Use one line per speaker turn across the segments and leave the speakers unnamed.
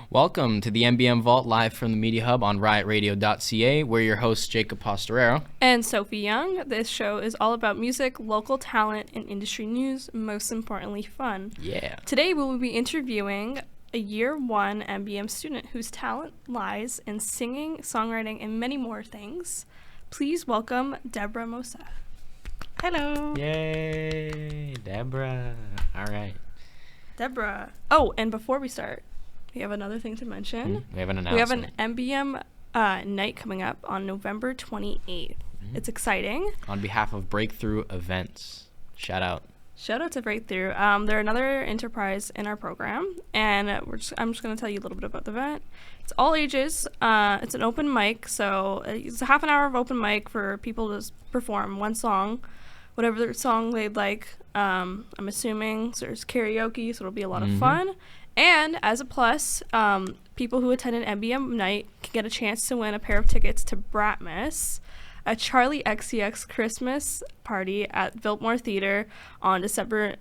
Welcome to the MBM Vault live from the Media Hub on riotradio.ca. We're your hosts, Jacob Postorero.
And Sophie Young. This show is all about music, local talent, and industry news, most importantly, fun.
Yeah.
Today we will be interviewing a Year 1 MBM student whose talent lies in singing, songwriting, and many more things. Please welcome Deborah Mossa.
Hello.
Yay, Deborah. All right.
Deborah. Oh, and before we start, we have another thing to mention.
We have an
We have
announcement.
an MBM night coming up on November 28th. It's exciting.
On behalf of Breakthrough Events. Shout out.
Shout out to Breakthrough. They're another enterprise in our program, and I'm just going to tell you a little bit about the event. It's all ages. It's an open mic, so it's a half an hour of open mic for people to perform one song, whatever song they'd like. I'm assuming so there's karaoke, so it'll be a lot of fun. And as a plus, people who attend an MBM night can get a chance to win a pair of tickets to Bratmas, a Charlie XCX Christmas party at Biltmore Theater on December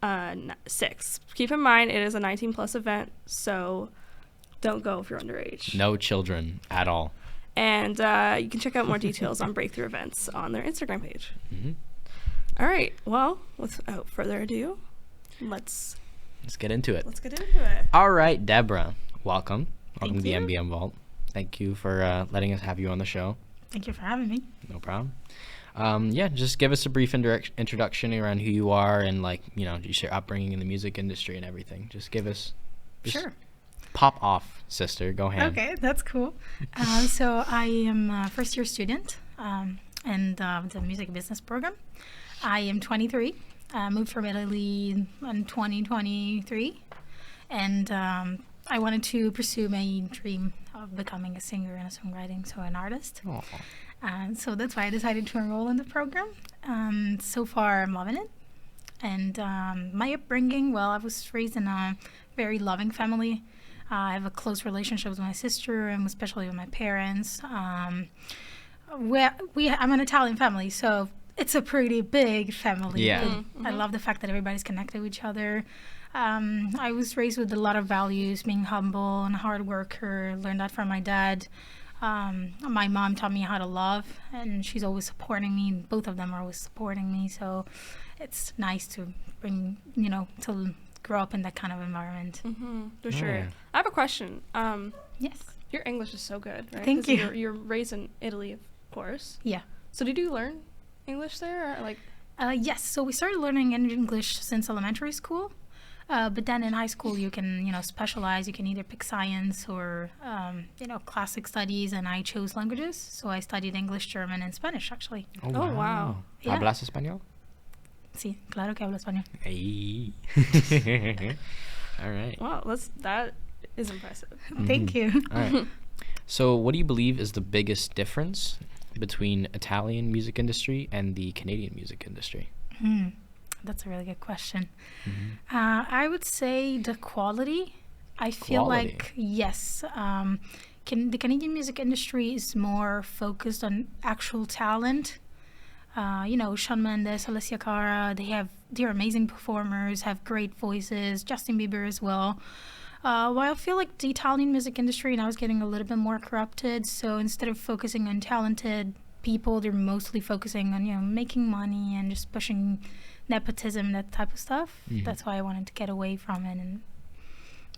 6th. Keep in mind, it is a 19-plus event, so don't go if you're underage.
No children at all.
And you can check out more details on Breakthrough Events on their Instagram page. All right. Well, without further ado, let's
get into it.
get into it.
All right, Deborah. Welcome. Welcome
Thank
to the
you.
MBM Vault. Thank you for letting us have you on the show.
Thank you for having me.
No problem. Just give us a brief introduction around who you are and, just your upbringing in the music industry and everything. Just give us...
Sure.
Pop off, sister. Go ahead.
Okay, that's cool. So I am a first-year student in the music business program. I am 23. I moved from Italy in 2023. And I wanted to pursue my dream of becoming a singer and a songwriting, so an artist. So that's why I decided to enroll in the program. So far, I'm loving it. And my upbringing, well, I was raised in a very loving family. I have a close relationship with my sister and especially with my parents. I'm an Italian family, so it's a pretty big family.
Yeah.
I love the fact that everybody's connected with each other. I was raised with a lot of values, being humble and a hard worker. Learned that from my dad. My mom taught me how to love, and she's always supporting me. Both of them are always supporting me, so it's nice to to grow up in that kind of environment.
For sure.
Yeah.
I have a question.
Yes.
Your English is so good, right?
Thank
'Cause
you.
You're raised in Italy, of course.
Yeah.
So did you learn English there, or like?
Yes. So we started learning English since elementary school. But then in high school, you can, specialize. You can either pick science or, classic studies. And I chose languages. So I studied English, German, and Spanish, actually.
Oh, wow.
Yeah.
¿Hablas español?
Sí, claro que hablo español.
Hey. All right.
Wow, that is impressive.
Thank you.
All right. So what do you believe is the biggest difference between Italian music industry and the Canadian music industry?
That's a really good question. I would say the quality. I feel
Quality.
like, yes, the Canadian music industry is more focused on actual talent. Shawn Mendes, Alessia Cara, they're amazing performers, have great voices, Justin Bieber as well. While I feel like the Italian music industry now is getting a little bit more corrupted, so instead of focusing on talented people, they're mostly focusing on, making money and just pushing nepotism, that type of stuff. That's why I wanted to get away from it, and,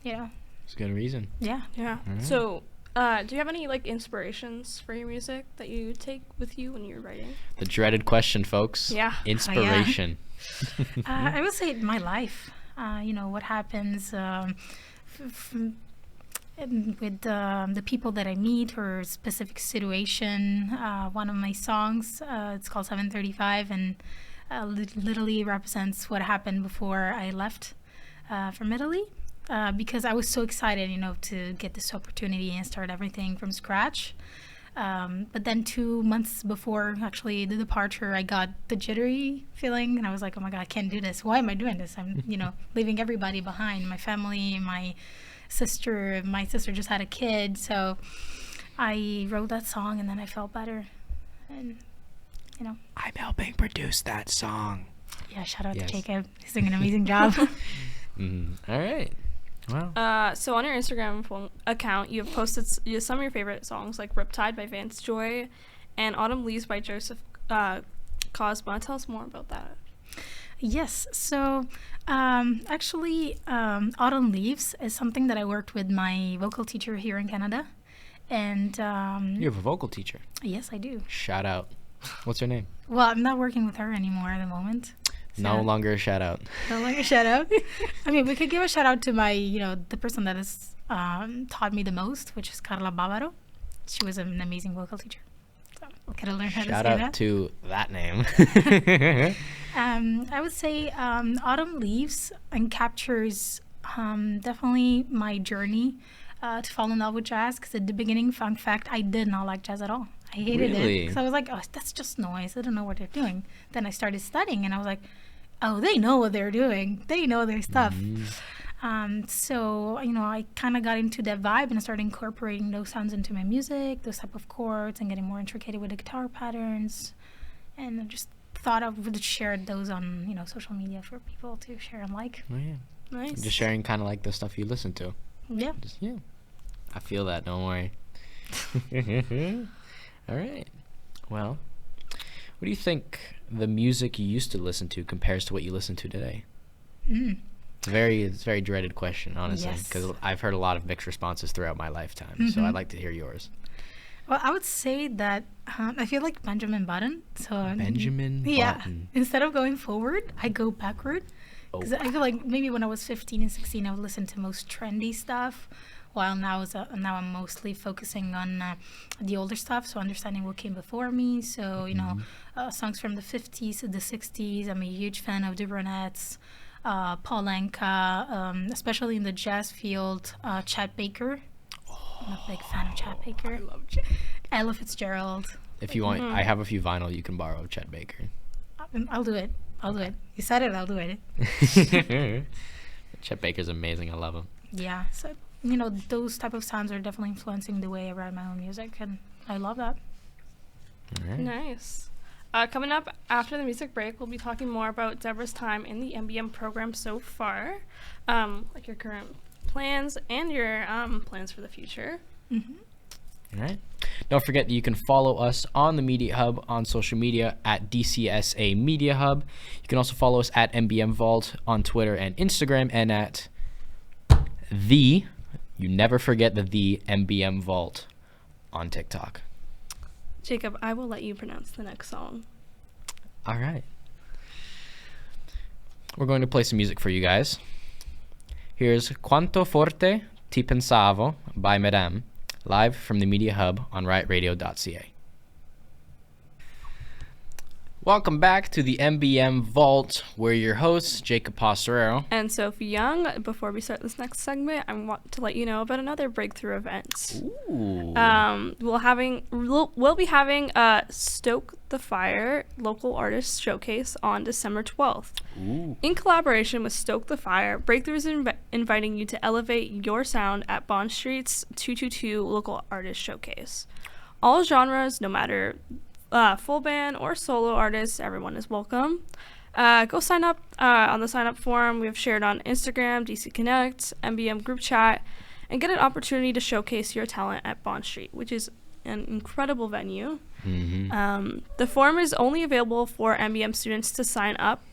It's a good reason.
yeah.
Yeah.
Alright.
So, do you have any inspirations for your music that you take with you when you're writing?
The dreaded question, folks.
Yeah.
Inspiration.
I would say my life. What happens with the people that I meet or a specific situation. One of my songs, it's called 735, and literally represents what happened before I left from Italy. Because I was so excited, to get this opportunity and start everything from scratch. But then 2 months before actually the departure, I got the jittery feeling, and I was like, oh my God, I can't do this. Why am I doing this? I'm, leaving everybody behind, my family, my sister. My sister just had a kid, so I wrote that song, and then I felt better. And,
I'm helping produce that song.
yeah, shout out
Yes.
to Jacob. He's doing an amazing job.
All right. Wow.
So on your Instagram account, you have posted some of your favorite songs, like Riptide by Vance Joy and Autumn Leaves by Joseph Cosma. Tell us more about that.
Yes. So, actually, Autumn Leaves is something that I worked with my vocal teacher here in Canada. And
You have a vocal teacher.
yes, I do.
Shout out. What's her name?
Well, I'm not working with her anymore at the moment.
No longer a shout out.
No longer shout out. I mean, we could give a shout out to my, the person that has taught me the most, which is Carla Bávaro. She was an amazing vocal teacher. So, gotta learn how to say
Shout
that.
out to that name.
I would say Autumn Leaves and captures definitely my journey to fall in love with jazz. Because at the beginning, fun fact, I did not like jazz at all. I hated
Really?
it. Because I was like, oh, that's just noise. I don't know what they're doing. Then I started studying, and I was like, oh, they know what they're doing. They know their stuff. So, I kind of got into that vibe and started incorporating those sounds into my music, those type of chords, and getting more intricate with the guitar patterns. And I just thought I would share those on, social media for people to share and like.
Oh, yeah.
Nice.
Just sharing kind of like the stuff you listen to.
Yeah.
Yeah. I feel that. Don't worry. All right. Well, what do you think the music you used to listen to compares to what you listen to today? It's a very dreaded question, honestly,
Yes.
because I've heard a lot of mixed responses throughout my lifetime. So I'd like to hear yours.
Well, I would say that I feel like Benjamin Button. So
Benjamin
Yeah.
Button.
Instead of going forward, I go backward.
Oh.
Because I feel like maybe when I was 15 and 16, I would listen to most trendy stuff, while now I'm mostly focusing on the older stuff, so understanding what came before me. So, songs from the 50s to the 60s. I'm a huge fan of the Ronettes, Paul Anka, especially in the jazz field, Chet Baker. I'm a big fan of Chet Baker. I love Ella Fitzgerald.
If you want, I have a few vinyl you can borrow of Chet Baker.
I'll do it. You said it, I'll do it.
Chet Baker's amazing. I love him.
Yeah, so those type of sounds are definitely influencing the way I write my own music, and I love that.
All right.
Nice. Coming up after the music break, we'll be talking more about Deborah's time in the MBM program so far, like your current plans and your plans for the future.
All right. Don't forget that you can follow us on the Media Hub on social media at DCSA Media Hub. You can also follow us at MBM Vault on Twitter and Instagram, and at you never forget the MBM Vault on TikTok.
Jacob, I will let you pronounce the next song.
All right. We're going to play some music for you guys. Here's Quanto Forte Ti Pensavo by Madame, live from the Media Hub on riotradio.ca. Welcome back to the MBM Vault. We're your hosts, Jacob Pastorero.
And Sophie Young. Before we start this next segment, I want to let you know about another breakthrough event.
Ooh.
We'll be having a Stoke the Fire local artist showcase on December 12th.
Ooh.
In collaboration with Stoke the Fire, Breakthrough is inviting you to elevate your sound at Bond Street's 222 local artist showcase. All genres, no matter full band or solo artists, everyone is welcome. Go sign up on the sign up form we have shared on Instagram, DC Connect, MBM group chat, and get an opportunity to showcase your talent at Bond Street, which is an incredible venue. The form is only available for MBM students to sign up.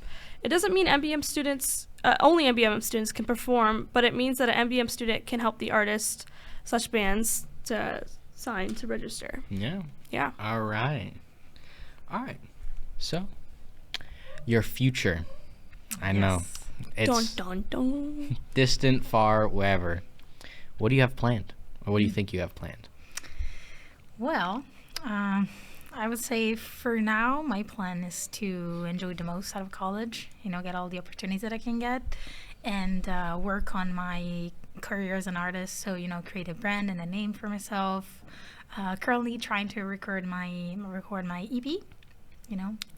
It doesn't mean MBM students, only MBM students can perform, but it means that an MBM student can help the artist, such bands, to sign to register.
Yeah. All right. So, your future. I know. It's
Dun, dun, dun.
distant, far, wherever. What do you have planned? Or what do you think you have planned?
Well, I would say for now, my plan is to enjoy the most out of college, get all the opportunities that I can get, and work on my career as an artist. So, create a brand and a name for myself. Currently trying to record my EP,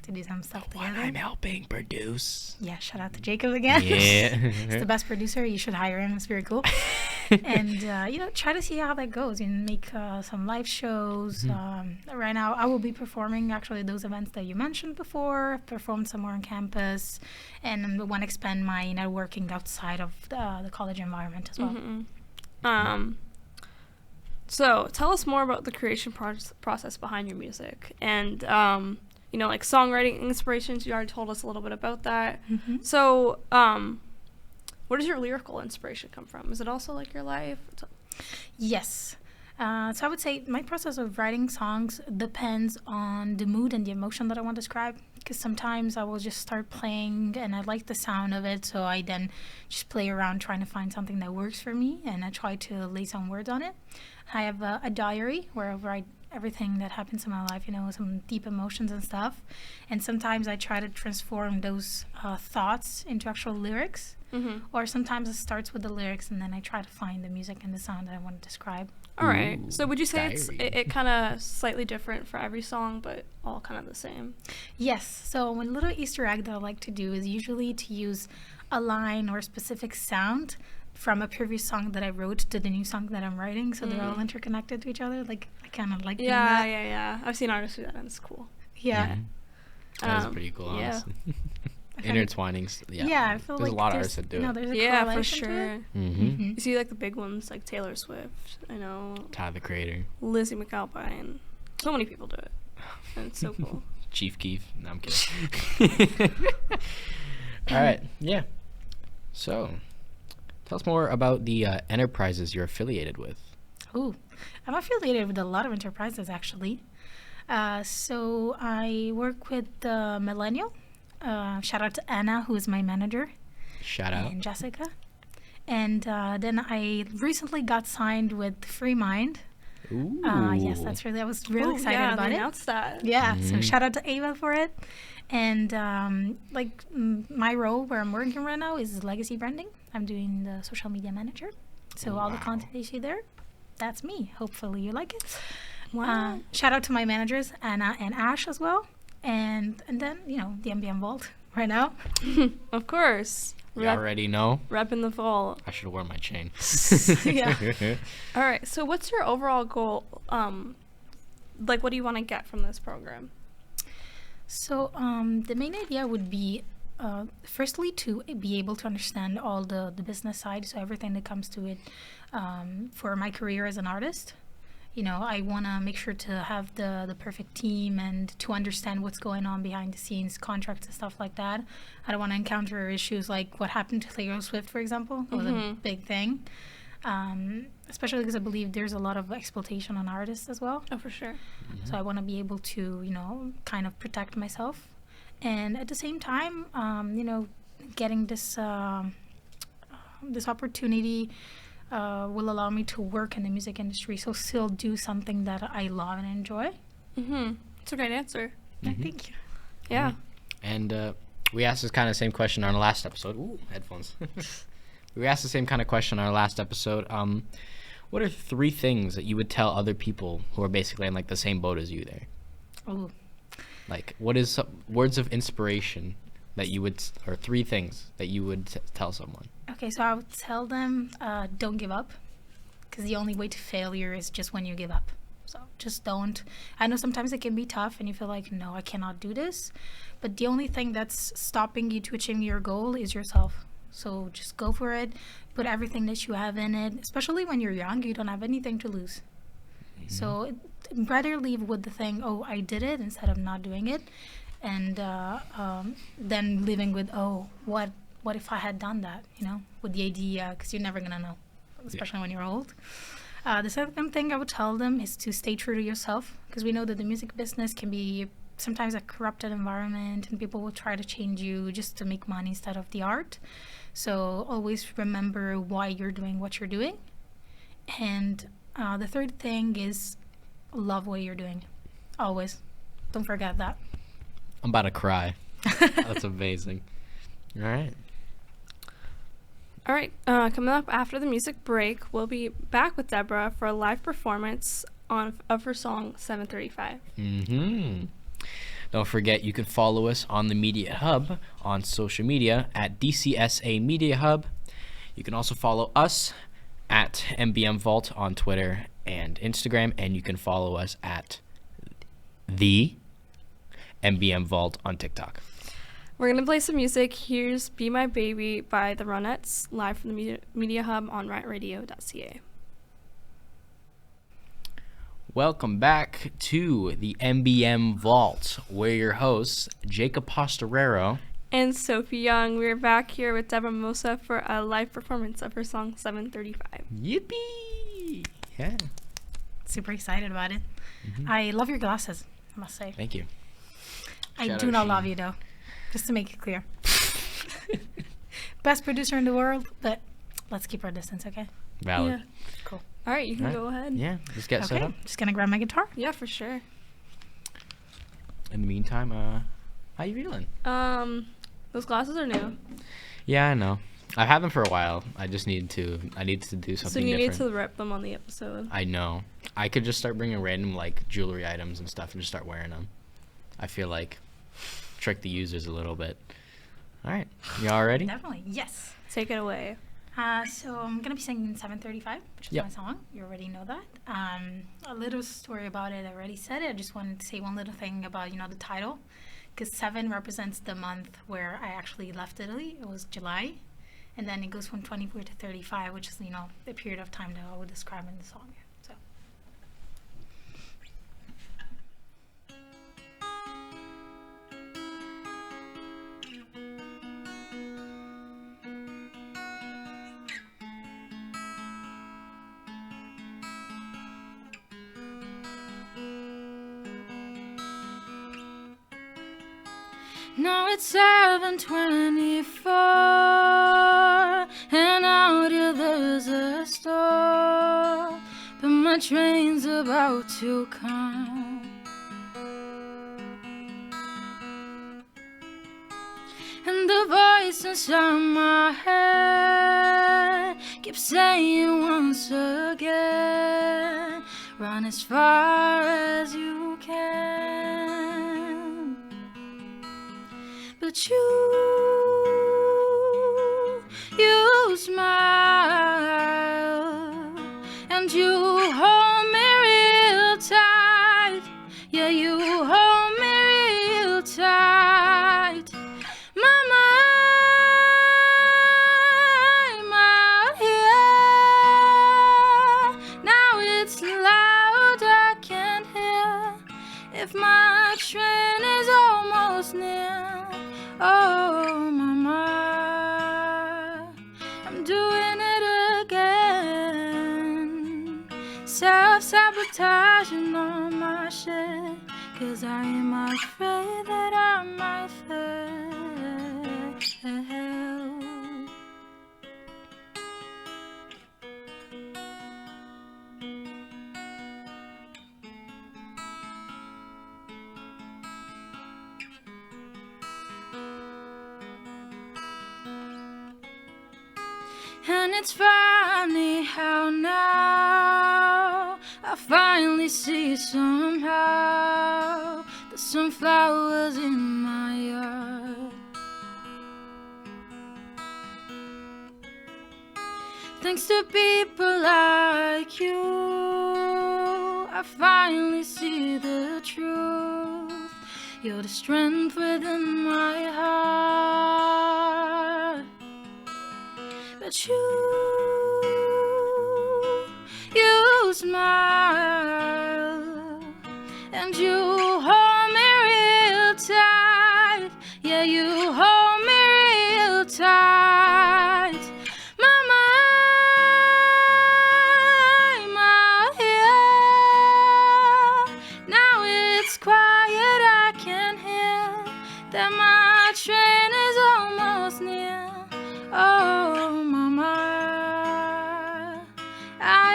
to do some stuff together.
I'm helping produce.
Yeah, shout out to Jacob again.
Yeah.
He's the best producer. You should hire him. It's very cool. and try to see how that goes and make some live shows. Right now I will be performing actually those events that you mentioned before. I've performed somewhere on campus, and I want to expand my networking outside of the college environment as well.
So tell us more about the creation process behind your music, and like songwriting inspirations. You already told us a little bit about that. So where does your lyrical inspiration come from? Is it also like your life?
Yes. So I would say my process of writing songs depends on the mood and the emotion that I want to describe. Because sometimes I will just start playing and I like the sound of it, so I then just play around trying to find something that works for me, and I try to lay some words on it. I have a diary where I write everything that happens in my life, some deep emotions and stuff. And sometimes I try to transform those thoughts into actual lyrics. Or sometimes it starts with the lyrics and then I try to find the music and the sound that I want to describe.
All right. So would you say
diary.
it kind of slightly different for every song, but all kind of the same?
Yes. So one little Easter egg that I like to do is usually to use a line or a specific sound from a previous song that I wrote to the new song that I'm writing, so they're all interconnected to each other. Like, I kind of like doing that.
Yeah. I've seen artists do that, and it's cool.
Yeah.
That is pretty cool, honestly. Intertwinings.
Yeah, I feel
there's
like
a lot of artists that do it.
there's a
Yeah, for
correlation to
sure.
it.
You see like the big ones like Taylor Swift,
Tyler the Creator.
Lizzie McAlpine. So many people do it, and it's so cool.
Chief Keef. No, I'm kidding. All right. Yeah. So, tell us more about the enterprises you're affiliated with.
Ooh, I'm affiliated with a lot of enterprises, actually. So I work with Millennial. Shout out to Anna, who is my manager.
Shout out.
And Jessica. And then I recently got signed with Free Mind.
Ooh.
Yes, I was really excited about
they
it.
announced that.
Yeah, so shout out to Ava for it. And my role where I'm working right now is legacy branding. I'm doing the social media manager. So all the content you see there, that's me. Hopefully you like it.
Wow.
Shout out to my managers, Anna and Ash as well. And then, the MBM Vault right now.
Of course.
You already know.
Repping the vault.
I should wear my chain.
Yeah.
All right. So what's your overall goal? What do you want to get from this program?
So the main idea would be, firstly, to be able to understand all the business side, so everything that comes to it for my career as an artist. I want to make sure to have the perfect team and to understand what's going on behind the scenes, contracts and stuff like that. I don't want to encounter issues like what happened to Taylor Swift, for example. That was a big thing. Especially because I believe there's a lot of exploitation on artists as well.
Oh, for sure.
So I want to be able to, kind of protect myself. And at the same time, getting this opportunity will allow me to work in the music industry, so still do something that I love and enjoy.
It's a great answer.
Thank you.
Yeah.
And we asked this kind of same question on our last episode. Ooh, headphones. We asked the same kind of question on our last episode. What are 3 things that you would tell other people who are basically in the same boat as you there?
Ooh.
What is some words of inspiration that you would, or 3 things that you would tell someone?
Okay, so I would tell them, don't give up, because the only way to failure is just when you give up. So just don't. I know sometimes it can be tough and you feel like, no, I cannot do this. But the only thing that's stopping you to achieving your goal is yourself. So just go for it. Put everything that you have in it. Especially when you're young, you don't have anything to lose. So rather leave with the thing, oh, I did it, instead of not doing it. And then living with, oh, what if I had done that, with the idea, because you're never going to know, especially when you're old. The second thing I would tell them is to stay true to yourself, because we know that the music business can be sometimes a corrupted environment and people will try to change you just to make money instead of the art. So always remember why you're doing what you're doing. And the third thing is love what you're doing. Always. Don't forget that.
I'm about to cry. That's amazing. All right.
All right. Coming up after the music break, we'll be back with Deborah for a live performance of her song 735.
Don't forget, you can follow us on the Media Hub on social media at DCSA Media Hub. You can also follow us at MBM Vault on Twitter and Instagram, and you can follow us at the MBM Vault on TikTok.
We're going to play some music. Here's Be My Baby by the Ronettes, live from the Media Hub on riotradio.ca.
Welcome back to the MBM Vault. We're your hosts, Jacob Postorero
and Sophie Young. We're back here with Deborah Mossa for a live performance of her song 735.
Yippee! Yeah.
Super excited about it. I love your glasses, I must say.
Thank you.
I
Shout
do
out
not
Sheen.
love you, though, just to make it clear. Best producer in the world, but let's keep our distance, okay?
Valid.
Yeah.
Cool.
All right, you can
All right.
go ahead.
Yeah, let's get set
Okay,
up.
just gonna grab my guitar.
Yeah, for sure.
In the meantime, how you feeling?
Those glasses are new.
Yeah, I know. I've had them for a while. I need to do
So
something
you
different.
need to rep them on the episode.
I know. I could just start bringing random like jewelry items and stuff and just start wearing them. I feel like trick the users a little bit. All right, y'all ready?
Definitely, yes.
Take it away.
So I'm gonna be singing 735, which is
Yep.
my song. You already know that. A little story about it. I already said it. I just wanted to say one little thing about the title, because 7 represents the month where I actually left Italy. It was July, and then it goes from 24 to 35, which is the period of time that I would describe in the song. So. Now it's 7:24, and out here there's a storm, but my train's about to come. And the voice inside my head keeps saying once again, run as far as you can. But you smile, and you hold me real tight. Yeah, you hold me real tight. Mama, I'm out here. Now it's loud, I can't hear. If my train is almost near. Oh, mama, I'm doing it again. Self-sabotaging on my shit, 'cause I am afraid that I might fail. And it's funny how now I finally see somehow there's some flowers in my yard. Thanks to people like you, I finally see the truth. You're the strength within my heart. But you smile, and you hold me real tight. Yeah, you hold me real tight. Mama, I'm out here. Now it's quiet, I can hear that my train is almost near. Oh, mama, I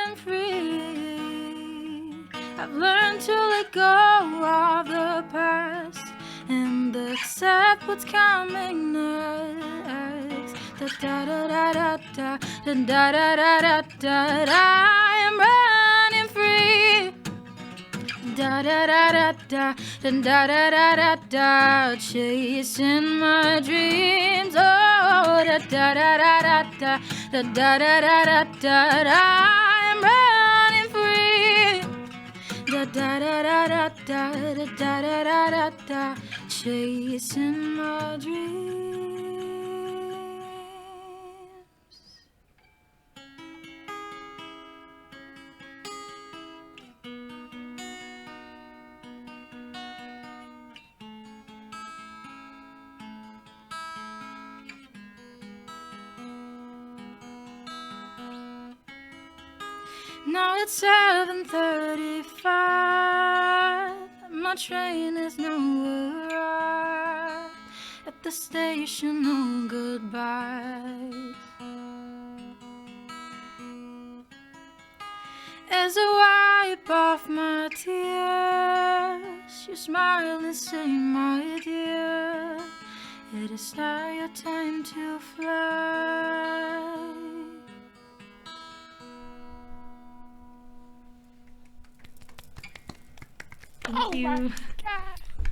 am free. I've learned to let go of the past and accept what's coming next. Da da da da da da da da da da da. I am running free. Da da da da da da da da da da, chasing my dreams. Oh. da da da da da da da da da da da. I'm running free. Da da da da da da da da da da da. Chasing my dreams. Now it's 7:35. My train is nowhere right. At the station, no goodbyes. As I wipe off my tears, you smile and say, my dear, it is now your time to fly. Thank you.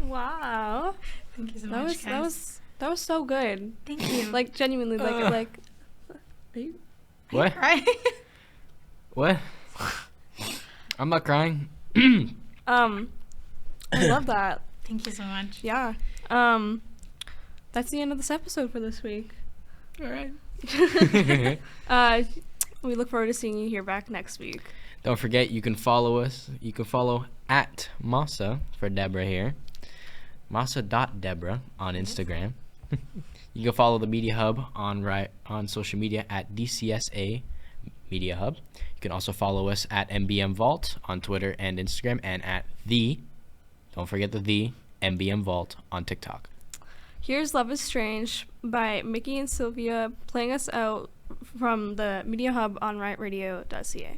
Wow.
Thank you so
That
much,
was
guys.
that was so good.
Thank you.
Like genuinely, like. Are you?
What?
Right?
What? I'm not crying.
I love that.
Thank you so much.
Yeah. That's the end of this episode for this week.
All right.
We look forward to seeing you here back next week.
Don't forget, you can follow us. You can follow at Mossa for Deborah here. Mossa.Deborah on Instagram. You can follow the Media Hub on social media at DCSA Media Hub. You can also follow us at MBM Vault on Twitter and Instagram, and at don't forget the MBM Vault on TikTok.
Here's Love is Strange by Mickey and Sylvia, playing us out from the Media Hub on riotradio.ca.